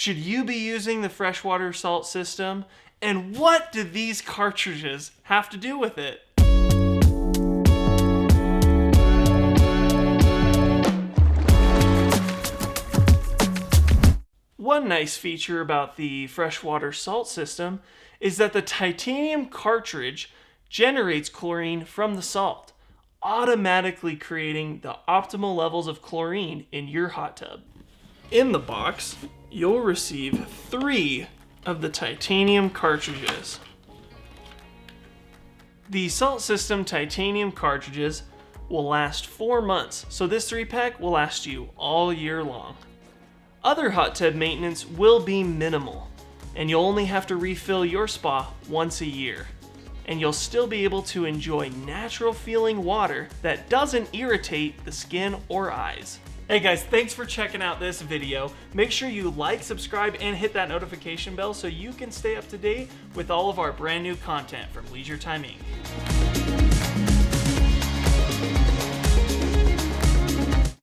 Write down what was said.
Should you be using the freshwater salt system? And what do these cartridges have to do with it? One nice feature about the freshwater salt system is that the titanium cartridge generates chlorine from the salt, automatically creating the optimal levels of chlorine in your hot tub. In the box, you'll receive 3 of the titanium cartridges. The salt system titanium cartridges will last 4 months, so this 3-pack will last you all year long. Other hot tub maintenance will be minimal, and you'll only have to refill your spa once a year. And you'll still be able to enjoy natural feeling water that doesn't irritate the skin or eyes. Hey guys, thanks for checking out this video. Make sure you like, subscribe, and hit that notification bell so you can stay up to date with all of our brand new content from Leisure Time Inc.